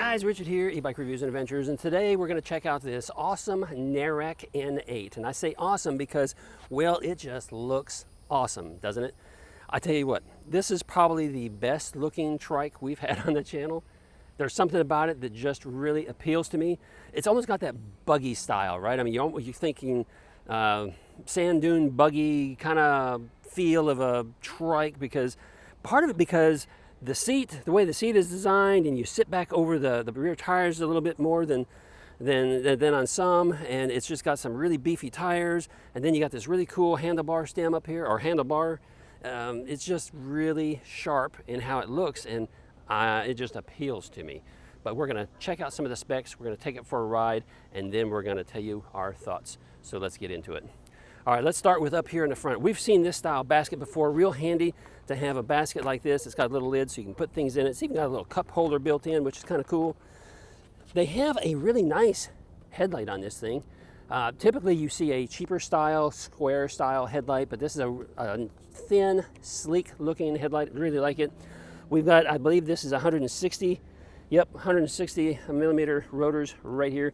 guys, Richard here, E-Bike Reviews and Adventures, and today we're going to check out this awesome Narrak N8. And I say awesome because, well, it just looks awesome, doesn't it? I tell you what, this is probably the best looking trike we've had on the channel. There's something about it that just really appeals to me. It's almost got that buggy style, right? I mean, you're thinking sand dune buggy kind of feel of a trike, because part of it because the seat, the way the seat is designed, and you sit back over the rear tires a little bit more than on some, and it's just got some really beefy tires, and then you got this really cool handlebar stem up here, or handlebar. It's just really sharp in how it looks, and it just appeals to me. But we're going to check out some of the specs, we're going to take it for a ride, and then we're going to tell you our thoughts. So let's get into it. All right, let's start with up here in the front. We've seen this style basket before. Real handy to have a basket like this. It's got a little lid so you can put things in it. It's even got a little cup holder built in, which is kind of cool. They have a really nice headlight on this thing. Typically you see a cheaper style, square style headlight, but this is a thin, sleek looking headlight. Really like it. We've got, I believe this is 160 millimeter rotors right here.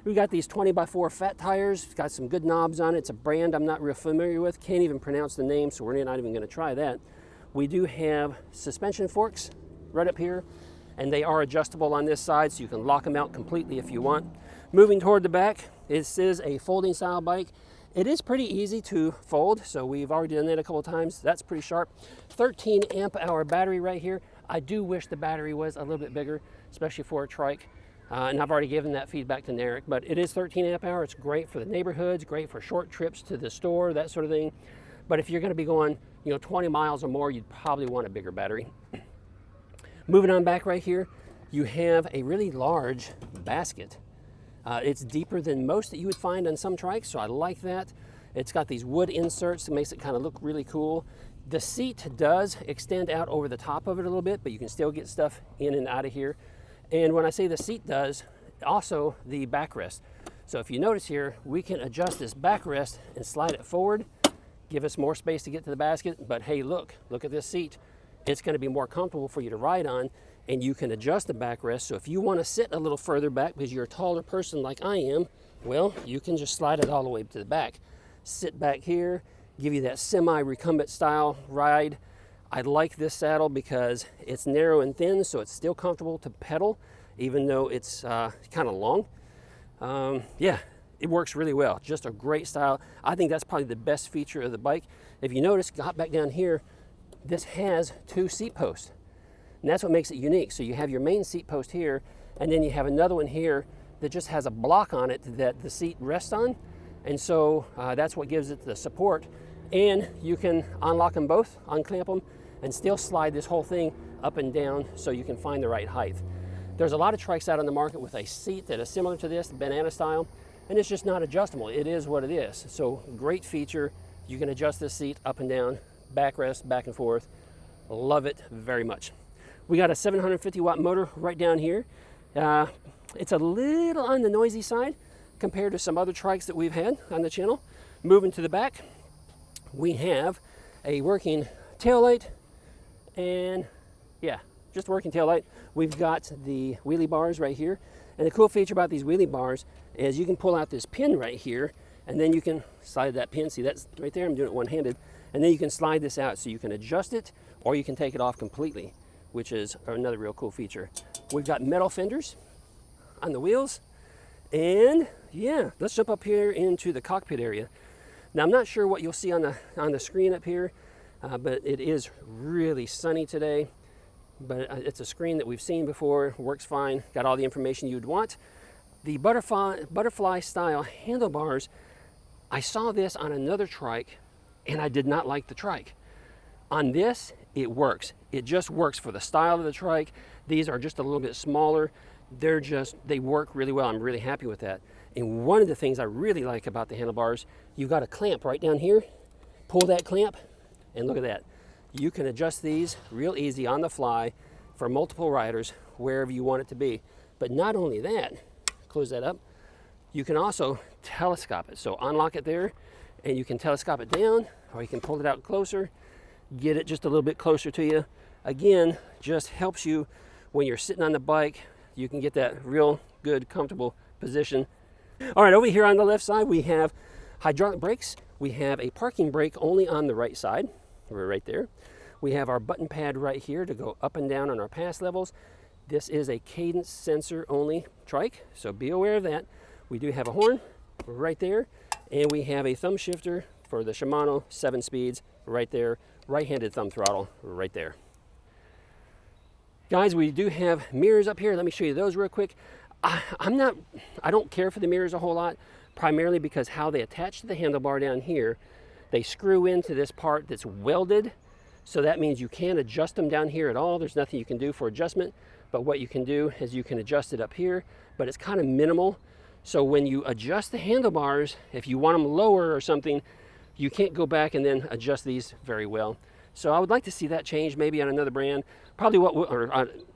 We got these 20x4 fat tires. It's got some good knobs on it. It's a brand I'm not real familiar with. Can't even pronounce the name, so we're not even going to try that. We do have suspension forks right up here, and they are adjustable on this side, so you can lock them out completely if you want. Moving toward the back, this is a folding style bike. It is pretty easy to fold, so we've already done that a couple times. That's pretty sharp. 13 amp hour battery right here. I do wish the battery was a little bit bigger, especially for a trike. And I've already given that feedback to Narrak, but it is 13 amp hour. It's great for the neighborhoods, great for short trips to the store, that sort of thing. But if you're going to be going, 20 miles or more, you'd probably want a bigger battery. Moving on back right here, you have a really large basket. It's deeper than most that you would find on some trikes, so I like that. It's got these wood inserts that makes it kind of look really cool. The seat does extend out over the top of it a little bit, but you can still get stuff in and out of here. And when I say the seat does, also the backrest. So if you notice here, we can adjust this backrest and slide it forward, give us more space to get to the basket. But hey, look at this seat. It's going to be more comfortable for you to ride on, and you can adjust the backrest. So if you want to sit a little further back because you're a taller person like I am, well, you can just slide it all the way to the back. Sit back here, give you that semi-recumbent style ride. I like this saddle because it's narrow and thin, so it's still comfortable to pedal, even though it's kind of long. Yeah, it works really well. Just a great style. I think that's probably the best feature of the bike. If you notice, got back down here, this has 2 seat posts, and that's what makes it unique. So you have your main seat post here, and then you have another one here that just has a block on it that the seat rests on, and so that's what gives it the support. And you can unlock them both, unclamp them, and still slide this whole thing up and down so you can find the right height. There's a lot of trikes out on the market with a seat that is similar to this, banana style, and it's just not adjustable. It is what it is. So great feature. You can adjust this seat up and down, backrest, back and forth. Love it very much. We got a 750 watt motor right down here. It's a little on the noisy side compared to some other trikes that we've had on the channel. Moving to the back, we have a working taillight, and yeah, just working taillight. We've got the wheelie bars right here, and the cool feature about these wheelie bars is you can pull out this pin right here, and then you can slide that pin. See, that's right there. I'm doing it one-handed, and then you can slide this out, so you can adjust it or you can take it off completely, which is another real cool feature. We've got metal fenders on the wheels, and yeah, let's jump up here into the cockpit area. Now, I'm not sure what you'll see on the screen up here, but it is really sunny today. But it's a screen that we've seen before, works fine, got all the information you'd want. The butterfly style handlebars, I saw this on another trike, and I did not like the trike. On this, it works. It just works for the style of the trike. These are just a little bit smaller. They work really well. I'm really happy with that. And one of the things I really like about the handlebars, you've got a clamp right down here. Pull that clamp, and look at that. You can adjust these real easy on the fly for multiple riders wherever you want it to be. But not only that, close that up, you can also telescope it. So unlock it there, and you can telescope it down, or you can pull it out closer, get it just a little bit closer to you. Again, just helps you when you're sitting on the bike. you can get that real good, comfortable position. All right, over here on the left side, we have hydraulic brakes. We have a parking brake only on the right side. We're right there. We have our button pad right here to go up and down on our pass levels. This is a cadence sensor only trike, so be aware of that. We do have a horn right there, and we have a thumb shifter for the Shimano 7 speeds right there. Right-handed thumb throttle right there. Guys, we do have mirrors up here. Let me show you those real quick. I don't care for the mirrors a whole lot, primarily because how they attach to the handlebar down here, they screw into this part that's welded. So that means you can't adjust them down here at all. There's nothing you can do for adjustment, but what you can do is you can adjust it up here, but it's kind of minimal. So when you adjust the handlebars, if you want them lower or something, you can't go back and then adjust these very well. So I would like to see that change maybe on another brand, probably or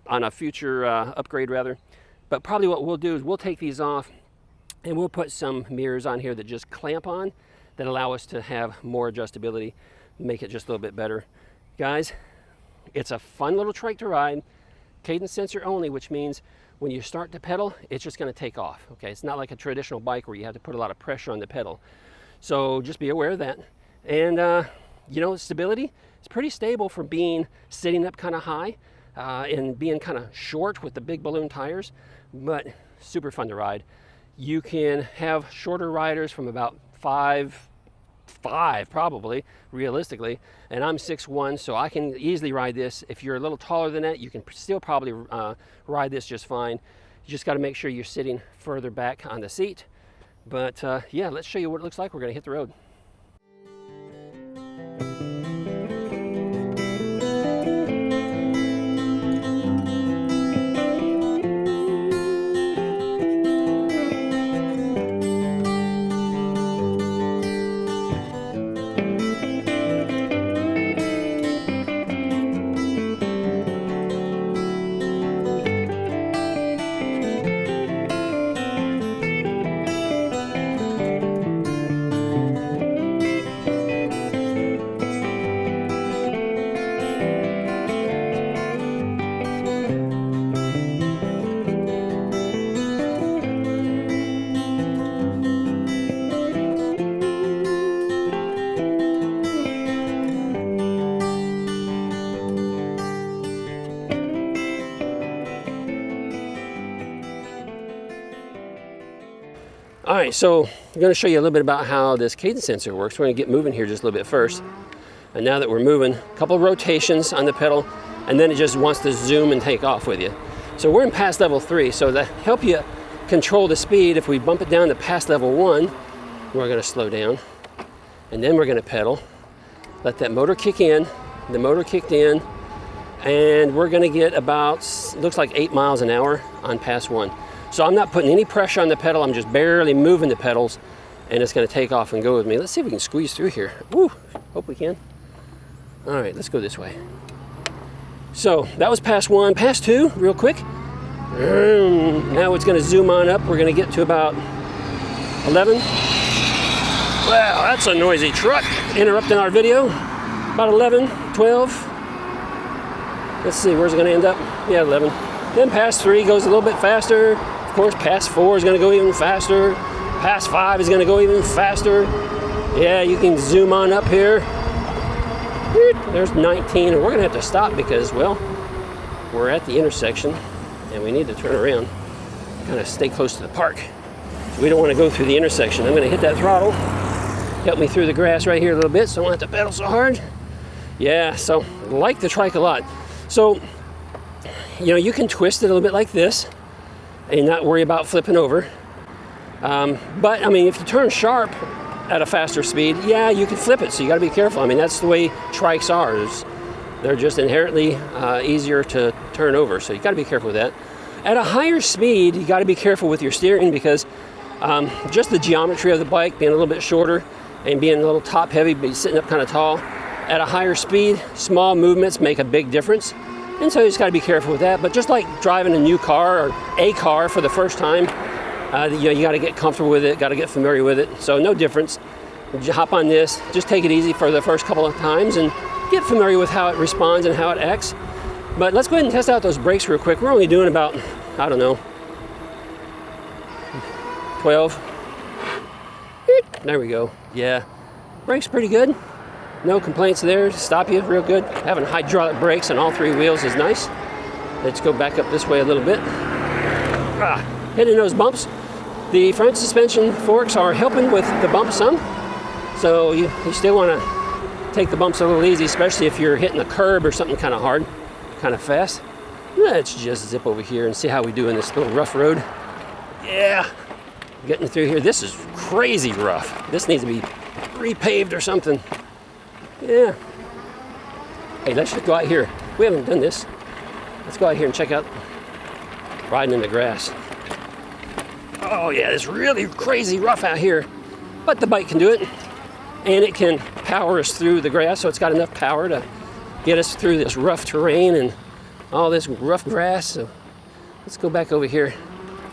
on a future upgrade rather. But probably what we'll do is we'll take these off and we'll put some mirrors on here that just clamp on, that allow us to have more adjustability, make it just a little bit better. Guys, it's a fun little trike to ride, cadence sensor only, which means when you start to pedal, it's just going to take off. Okay, it's not like a traditional bike where you have to put a lot of pressure on the pedal. So just be aware of that. And you know, stability is pretty stable for being sitting up kind of high and being kind of short with the big balloon tires, but super fun to ride. You can have shorter riders from about 5'5" probably, realistically, and I'm 6'1", so I can easily ride this. If you're a little taller than that, you can still probably ride this just fine. You just got to make sure you're sitting further back on the seat. But yeah, let's show you what it looks like. We're going to hit the road. All right, so I'm going to show you a little bit about how this cadence sensor works. We're going to get moving here just a little bit first. And now that we're moving, a couple of rotations on the pedal, and then it just wants to zoom and take off with you. So we're in pass level 3, so to help you control the speed, if we bump it down to pass level 1, we're going to slow down, and then we're going to pedal. Let that motor kick in. The motor kicked in, and we're going to get about, looks like 8 miles an hour on pass 1. So I'm not putting any pressure on the pedal, I'm just barely moving the pedals, and it's going to take off and go with me. Let's see if we can squeeze through here. Woo, hope we can. All right, let's go this way. So that was pass 1. Pass 2, real quick. Now it's going to zoom on up. We're going to get to about 11. Wow, that's a noisy truck interrupting our video. About 11, 12. Let's see, where's it going to end up? Yeah, 11. Then pass 3 goes a little bit faster. Of course, pass 4 is going to go even faster. Pass 5 is going to go even faster. Yeah, you can zoom on up here. There's 19, and we're going to have to stop because, well, we're at the intersection, and we need to turn around, kind of stay close to the park. So we don't want to go through the intersection. I'm going to hit that throttle. Help me through the grass right here a little bit so I don't have to pedal so hard. Yeah, so I like the trike a lot. So, you know, you can twist it a little bit like this and not worry about flipping over. But, I mean, if you turn sharp at a faster speed, yeah, you can flip it, so you got to be careful. I mean, that's the way trikes are. They're just inherently easier to turn over, so you got to be careful with that. At a higher speed, you got to be careful with your steering because just the geometry of the bike, being a little bit shorter and being a little top heavy, but sitting up kind of tall. At a higher speed, small movements make a big difference. And so you just got to be careful with that. But just like driving a new car or a car for the first time, you know, you got to get comfortable with it, got to get familiar with it. So no difference. You hop on this, just take it easy for the first couple of times and get familiar with how it responds and how it acts. But let's go ahead and test out those brakes real quick. We're only doing about I don't know, 12. There we go. Yeah, brakes pretty good. No complaints there. Stop you real good. Having hydraulic brakes on all 3 wheels is nice. Let's go back up this way a little bit. Hitting those bumps. The front suspension forks are helping with the bump some. So you still want to take the bumps a little easy, especially if you're hitting a curb or something kind of hard, kind of fast. Let's just zip over here and see how we do in this little rough road. Yeah, getting through here. This is crazy rough. This needs to be repaved or something. Yeah. Hey, let's just go out here. We haven't done this. Let's go out here and check out riding in the grass. Oh yeah, it's really crazy rough out here, but the bike can do it, and it can power us through the grass, so it's got enough power to get us through this rough terrain and all this rough grass. So let's go back over here.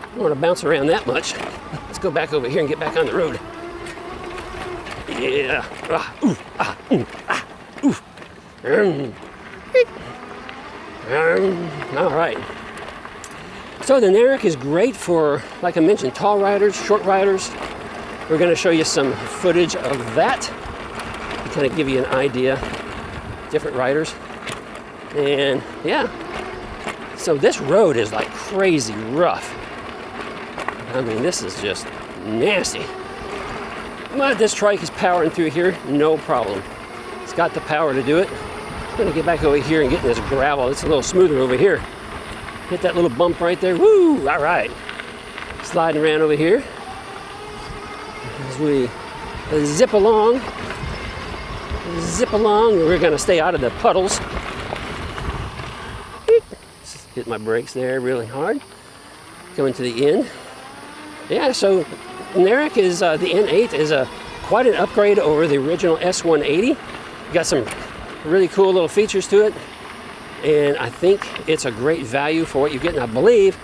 I don't want to bounce around that much. Let's go back over here and get back on the road. Yeah. All right. So the Narrak is great for, like I mentioned, tall riders, short riders. We're going to show you some footage of that to kind of give you an idea, different riders. And yeah, so this road is like crazy rough. I mean, this is just nasty. But this trike is powering through here, no problem. It's got the power to do it. I'm gonna get back over here and get in this gravel. It's a little smoother over here. Hit that little bump right there. Woo! All right. Sliding around over here as we zip along. Zip along. We're gonna stay out of the puddles. Hit my brakes there really hard. Coming to the end. Yeah, so Narrak is the N8 is quite an upgrade over the original S180. Got some really cool little features to it, and I think it's a great value for what you get. And I believe,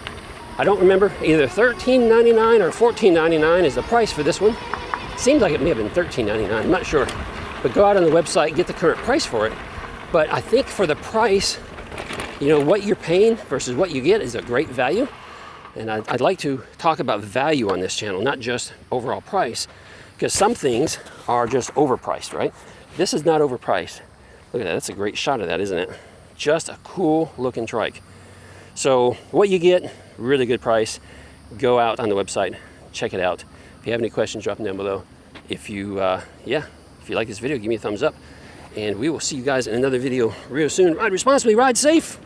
I don't remember, either $13.99 or $14.99 is the price for this one. Seems like it may have been $13.99, I'm not sure. But go out on the website, get the current price for it. But I think for the price, you know, what you're paying versus what you get is a great value. And I'd like to talk about value on this channel, not just overall price, because some things are just overpriced, right? This is not overpriced. Look at that, that's a great shot of that, isn't it? Just a cool looking trike. So what you get, really good price. Go out on the website, check it out. If you have any questions, drop them down below. If you, if you like this video, give me a thumbs up. And we will see you guys in another video real soon. Ride responsibly, ride safe.